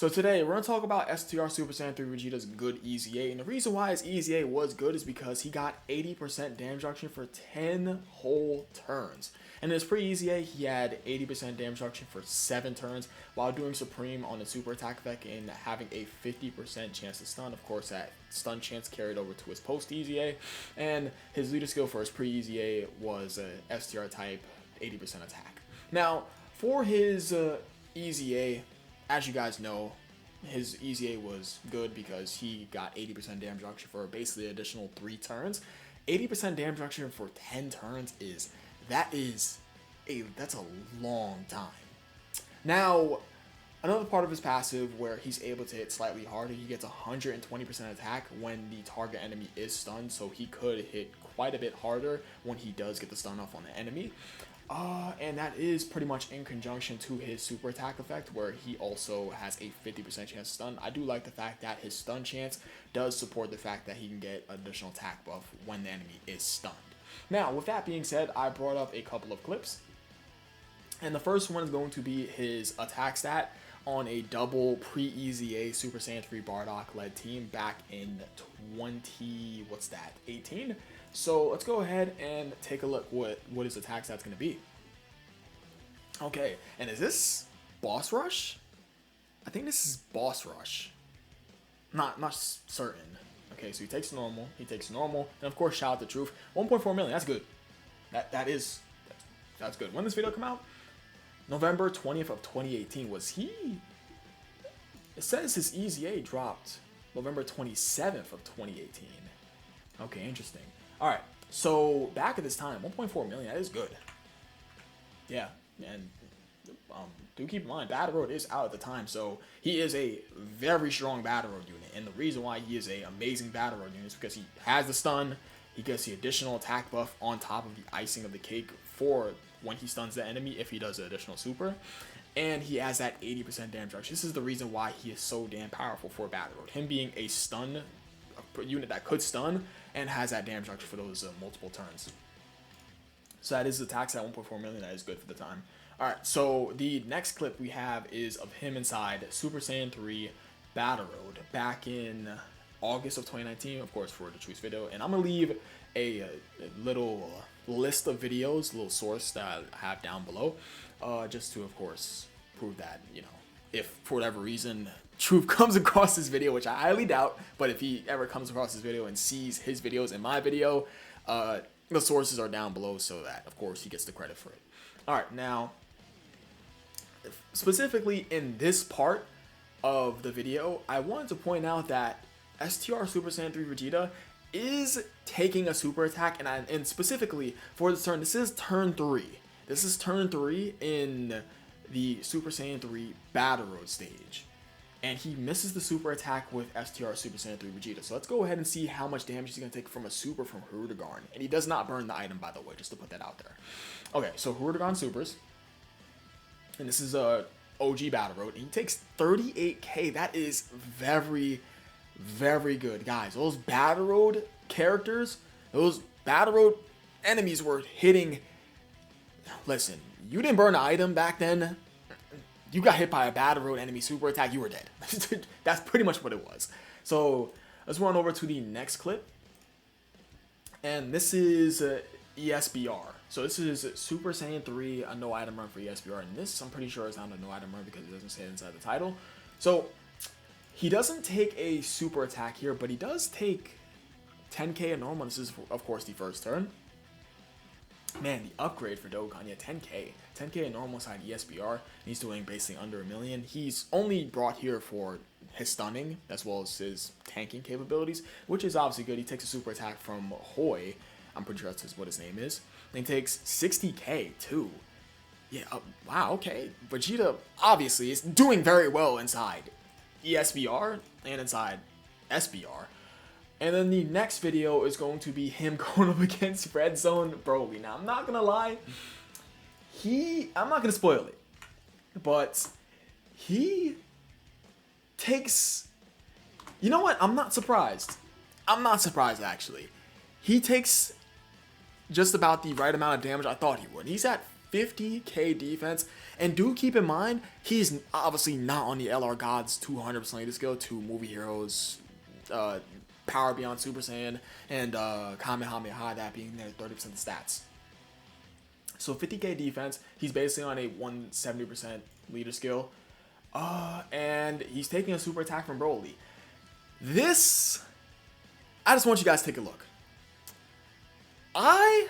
So today we're going to talk about STR Super Saiyan 3 Vegeta's good EZA, and the reason why his EZA was good is because he got 80% damage reduction for 10 whole turns. And in his pre-EZA, he had 80% damage reduction for 7 turns while doing Supreme on the super attack effect and having a 50% chance to stun. Of course, that stun chance carried over to his post-EZA, and his leader skill for his pre-EZA was STR type 80% attack. Now, for his EZA, as you guys know, his EZA was good because he got 80% damage reduction for basically an additional 3 turns. 80% damage reduction for 10 turns that's a long time. Now, another part of his passive where he's able to hit slightly harder, he gets 120% attack when the target enemy is stunned, so he could hit quite a bit harder when he does get the stun off on the enemy. And that is pretty much in conjunction to his super attack effect, where he also has a 50% chance to stun. I do like the fact that his stun chance does support the fact that he can get additional attack buff when the enemy is stunned. Now, with that being said, I brought up a couple of clips. And the first one is going to be his attack stat on a double pre-EZA Super Saiyan 3 Bardock led team back in 18. So let's go ahead and take a look what his attack stat's going to be. Okay, and is this Boss Rush? I think this is Boss Rush. Not certain. Okay, so he takes normal, and of course shout out the truth. 1.4 million, that's good. That's good. When did this video come out? November 20th of 2018. Was he? It says his EZA dropped November 27th of 2018. Okay, interesting. Alright, so back at this time, 1.4 million, that is good. Yeah, and do keep in mind, Battle Road is out at the time, so he is a very strong Battle Road unit. And the reason why he is an amazing Battle Road unit is because he has the stun, he gets the additional attack buff on top of the icing of the cake for when he stuns the enemy if he does an additional super. And he has that 80% damage reduction. This is the reason why he is so damn powerful for Battle Road. Him being a stun unit that could stun and has that damage reduction for those multiple turns. So that is the attack at 1.4 million. That is good for the time. Alright, so the next clip we have is of him inside Super Saiyan 3 Battle Road back in August of 2019, of course, for the Choice video. And I'm going to leave a little list of videos, a little source that I have down below, just to, of course, prove that, you know, if for whatever reason Truth comes across this video, which I highly doubt, but if he ever comes across this video and sees his videos in my video, the sources are down below so that, of course, he gets the credit for it. Alright, now, specifically in this part of the video, I wanted to point out that STR Super Saiyan 3 Vegeta is taking a super attack, and specifically for this turn, this is turn 3. This is turn 3 in the Super Saiyan 3 Battle Road stage. And he misses the super attack with STR Super Saiyan 3 Vegeta. So let's go ahead and see how much damage he's going to take from a super from Hirudegarn. And he does not burn the item, by the way, just to put that out there. Okay, so Hirudegarn supers. And this is a OG Battle Road. And he takes 38k. That is very, very good. Guys, those Battle Road characters, those Battle Road enemies were hitting. Listen, you didn't burn an item back then. You got hit by a Battle Road enemy super attack, you were dead. That's pretty much what it was. So let's run over to the next clip. And this is ESBR. So this is Super Saiyan 3, a no item run for ESBR. And this, I'm pretty sure, is not a no item run because it doesn't say it inside the title. So he doesn't take a super attack here, but he does take 10k in normal. This is, of course, the first turn. Man, the upgrade for Dokkan, yeah, 10k. 10k in normal side ESBR. He's doing basically under a million. He's only brought here for his stunning, as well as his tanking capabilities, which is obviously good. He takes a super attack from Hoi. I'm pretty sure that's what his name is. And he takes 60k, too. Yeah, wow, okay. Vegeta, obviously, is doing very well inside ESBR and inside SBR. And then the next video is going to be him going up against Red Zone Broly. Now, I'm not going to lie. I'm not going to spoil it. But he takes... You know what? I'm not surprised. I'm not surprised, actually. He takes just about the right amount of damage I thought he would. He's at 50k defense. And do keep in mind, he's obviously not on the LR Gods 200% leader skill, 2 movie heroes, Power Beyond Super Saiyan, and Kamehameha, that being their 30% stats. So 50k defense, he's basically on a 170% leader skill. And he's taking a super attack from Broly. This, I just want you guys to take a look. I'm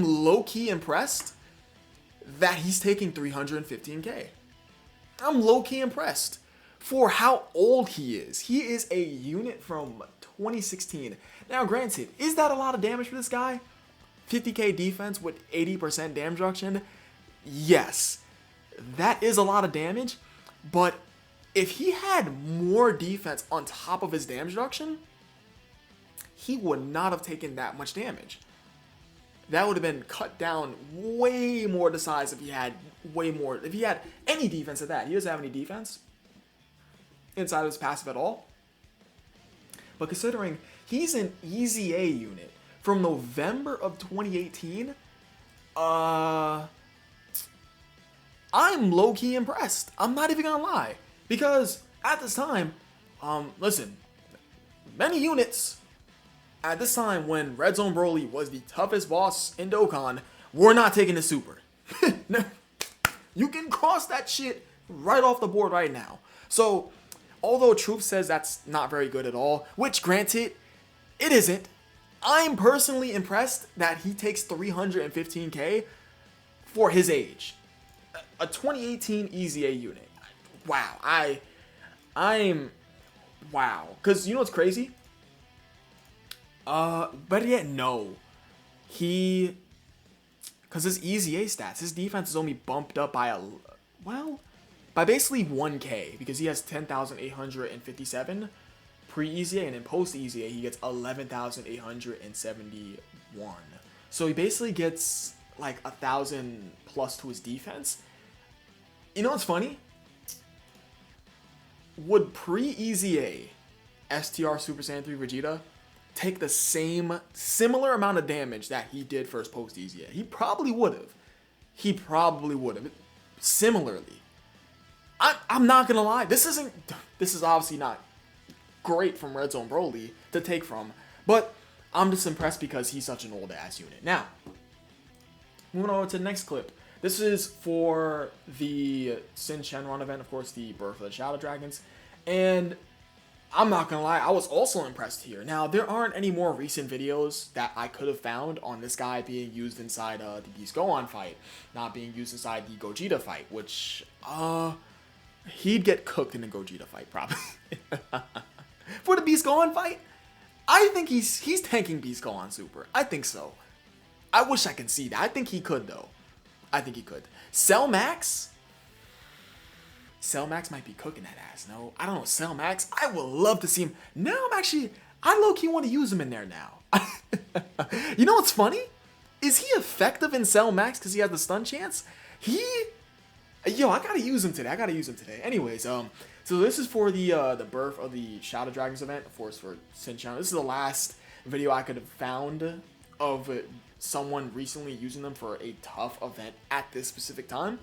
low-key impressed that he's taking 315k. I'm low-key impressed for how old he is. He is a unit from 2016. Now, granted, is that a lot of damage for this guy? 50k defense with 80% damage reduction? Yes, that is a lot of damage, but if he had more defense on top of his damage reduction, he would not have taken that much damage. That would have been cut down way more to size if he had any defense at that. He doesn't have any defense inside of his passive at all. But considering he's an EZA unit from November of 2018, I'm low-key impressed. I'm not even gonna lie. Because at this time, listen, many units at this time when Red Zone Broly was the toughest boss in Dokkan were not taking the super. You can cross that shit right off the board right now. So, although Truth says that's not very good at all, which granted, it isn't, I'm personally impressed that he takes 315k for his age. A 2018 EZA unit. Wow, wow. Because you know what's crazy? But yet, no. Because his EZA stats, his defense is only bumped up by by basically 1k, because he has 10,857 pre-EZA, and in post-EZA, he gets 11,871. So he basically gets like 1,000 plus to his defense. You know what's funny? Would pre-EZA STR Super Saiyan 3 Vegeta take the similar amount of damage that he did for his post-EZA? He probably would have. Similarly. I'm not gonna lie. This is obviously not great from Red Zone Broly to take from, but I'm just impressed because he's such an old ass unit. Now, moving on to the next clip. This is for the Shenron event, of course, the birth of the Shadow Dragons, and I'm not gonna lie, I was also impressed here. Now, there aren't any more recent videos that I could have found on this guy being used inside the Beast Gohan fight, not being used inside the Gogeta fight, which, he'd get cooked in the Gogeta fight, probably. For the Beast Gohan fight, I think he's tanking Beast Gohan Super. I think so. I wish I could see that. I think he could, though. I think he could. Cell Max might be cooking that ass. No, I don't know. Cell Max, I would love to see him. Now I low-key want to use him in there now. You know what's funny? Is he effective in Cell Max because he has the stun chance? Yo, I gotta use him today. Anyways, so this is for the birth of the Shadow Dragons event, of course, for Shenron. This is the last video I could have found of someone recently using them for a tough event at this specific time.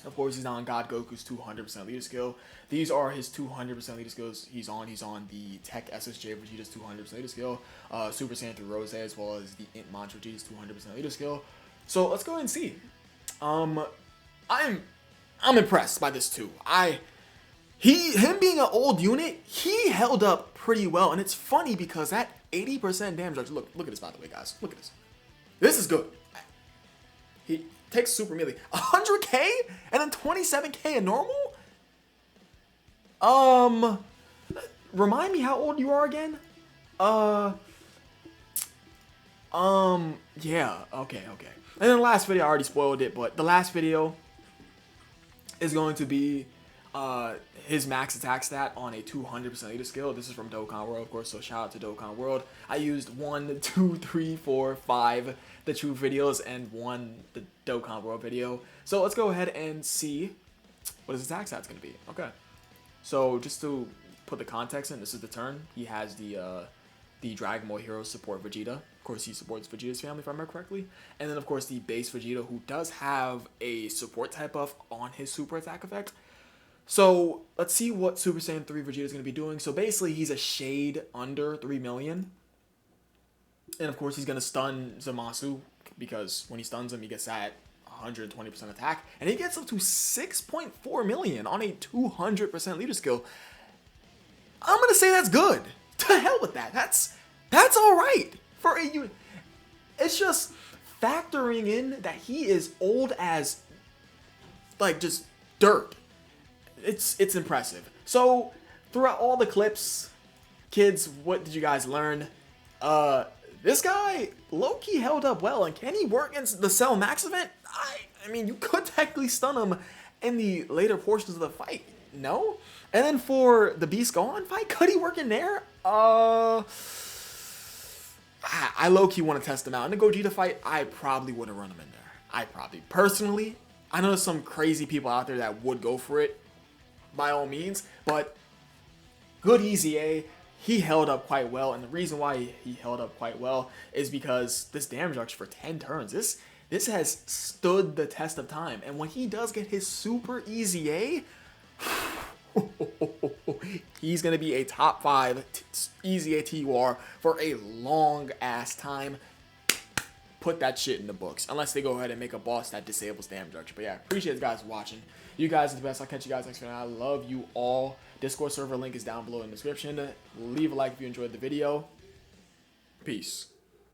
Of course, he's on God Goku's 200% leader skill. These are his 200% leader skills. He's on the Tech SSJ Vegeta's 200% leader skill, Super Saiyan 3 Rose, as well as the Int Mantra Vegeta's 200% leader skill. So let's go ahead and see. I'm impressed by this too. Him being an old unit, he held up pretty well, and it's funny because that 80% damage reduction. Look at this, by the way, guys. Look at this. This is good. He takes super melee. 100k and then 27k in normal? Remind me how old you are again? Yeah, okay. And then the last video, I already spoiled it, but the last video is going to be his max attack stat on a 200% leader skill. This is from Dokkan World, of course, so shout out to Dokkan World. I used 1, 2, 3, 4, 5 the True videos and 1 the Dokkan World video. So let's go ahead and see what his attack stat's going to be. Okay. So just to put the context in, this is the turn. He has the Dragon Ball Heroes support Vegeta. Of course, he supports Vegeta's family, if I remember correctly. And then, of course, the base Vegeta, who does have a support type buff on his super attack effect. So, let's see what Super Saiyan 3 Vegeta is going to be doing. So, basically, he's a shade under 3 million. And, of course, he's going to stun Zamasu, because when he stuns him, he gets that 120% attack. And he gets up to 6.4 million on a 200% leader skill. I'm going to say that's good. To hell with that. That's all right for a unit. It's just factoring in that he is old as like just dirt. It's impressive. So throughout all the clips, kids, what did you guys learn? This guy low-key held up well, and can he work against the Cell Max event? I mean, you could technically stun him in the later portions of the fight. No? And then for the Beast Gone fight, could he work in there? I low-key want to test him out. In the Gogeta fight, I probably would have run him in there. Personally, I know there's some crazy people out there that would go for it, by all means, but good EZA. He held up quite well, and the reason why he held up quite well is because this damage reduction for 10 turns, this has stood the test of time. And when he does get his super EZA, he's going to be a top 5 EZA TUR for a long ass time. Put that shit in the books, unless they go ahead and make a boss that disables damage reduction. But yeah, appreciate you guys watching. You guys are the best. I'll catch you guys next time. I love you all. Discord server link is down below in the description. Leave a like if you enjoyed the video. Peace.